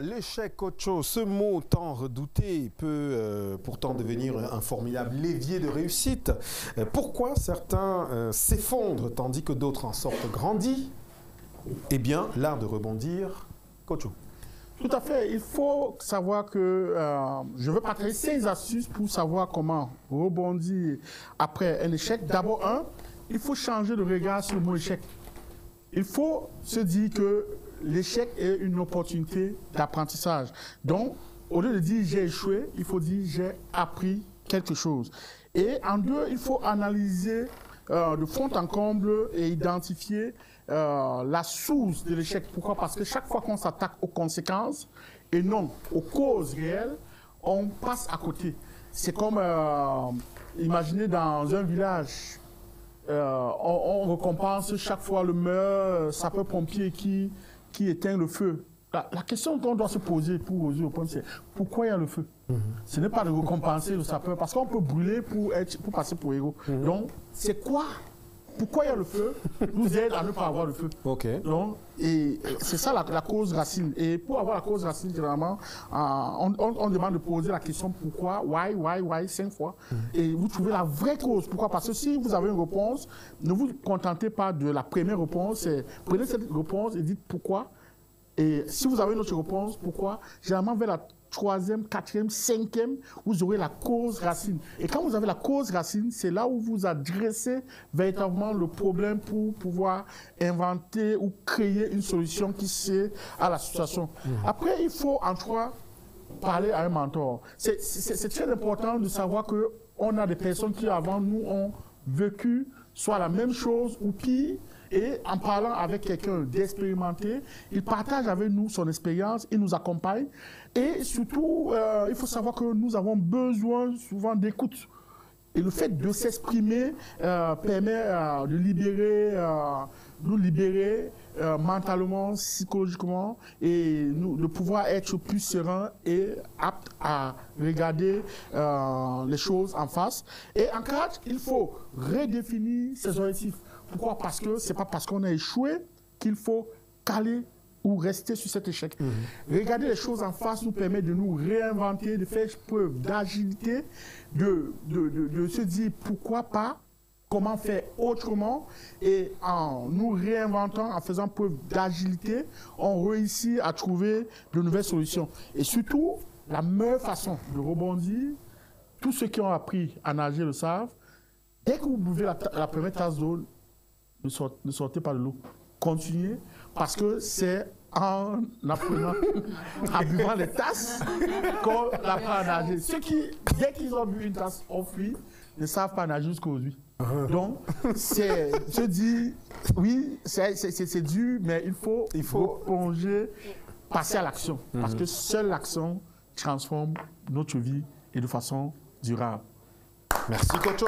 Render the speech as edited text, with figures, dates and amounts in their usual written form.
l'échec, Ocho, ce mot tant redouté peut pourtant devenir un formidable levier de réussite. Pourquoi certains s'effondrent tandis que d'autres en sortent grandis? Eh bien, l'art de rebondir, Ocho. Tout à fait. Il faut savoir que je veux partager 6 astuces pour savoir comment rebondir après un échec. D'abord, il faut changer de regard sur le mot échec. Il faut se dire que l'échec est une opportunité d'apprentissage. Donc, au lieu de dire j'ai échoué, il faut dire j'ai appris quelque chose. Et en deux, il faut analyser de fond en comble et identifier la source de l'échec. Pourquoi? Parce que chaque fois qu'on s'attaque aux conséquences et non aux causes réelles, on passe à côté. C'est comme, imaginez dans un village, on récompense chaque fois le meilleur sapeur-pompier qui éteint le feu. La question qu'on doit se poser pour résoudre le problème, c'est pourquoi il y a le feu? Ce n'est pas de récompenser le sapeur, parce qu'on peut brûler pour passer pour héros. Donc, c'est quoi? Pourquoi il y a le feu nous aide à ne pas avoir le feu. Donc, et c'est ça la cause racine. Et pour avoir la cause racine, généralement, on demande de poser la question pourquoi, why, 5 fois. Et vous trouvez la vraie cause. Pourquoi? Parce que si vous avez une réponse, ne vous contentez pas de la première réponse. Prenez cette réponse et dites pourquoi. Et si vous avez une autre réponse, pourquoi? Généralement, vers la 3e, 4e, 5e, vous aurez la cause racine. Et quand vous avez la cause racine, c'est là où vous adressez véritablement le problème pour pouvoir inventer ou créer une solution qui sert à la situation. Après, il faut en trois parler à un mentor. C'est très important de savoir qu'on a des personnes qui avant nous ont vécu soit la même chose ou pire. Et en parlant avec quelqu'un d'expérimenté, il partage avec nous son expérience, il nous accompagne. Et surtout, il faut savoir que nous avons besoin souvent d'écoute. Et le fait de s'exprimer permet de nous libérer mentalement, psychologiquement, et de pouvoir être plus serein et apte à regarder les choses en face. Et en 4, il faut redéfinir ses objectifs. Pourquoi? Parce que ce n'est pas parce qu'on a échoué qu'il faut caler ou rester sur cet échec. Regarder les choses en face nous permet de nous réinventer, de faire preuve d'agilité, de se dire pourquoi pas, comment faire autrement. Et en nous réinventant, en faisant preuve d'agilité, on réussit à trouver de nouvelles solutions. Et surtout, la meilleure façon de rebondir, tous ceux qui ont appris à nager le savent, dès que vous buvez la première tasse d'eau, ne sortez pas de l'eau. Continuez, parce que c'est en apprenant, en buvant les tasses, qu'on apprend à nager. Ceux qui, dès qu'ils ont bu une tasse, ont fui, ne savent pas nager jusqu'aujourd'hui. Donc, je dis, oui, c'est dur, mais il faut plonger, passer à l'action. Parce que seule l'action transforme notre vie et de façon durable. Merci, Kocho.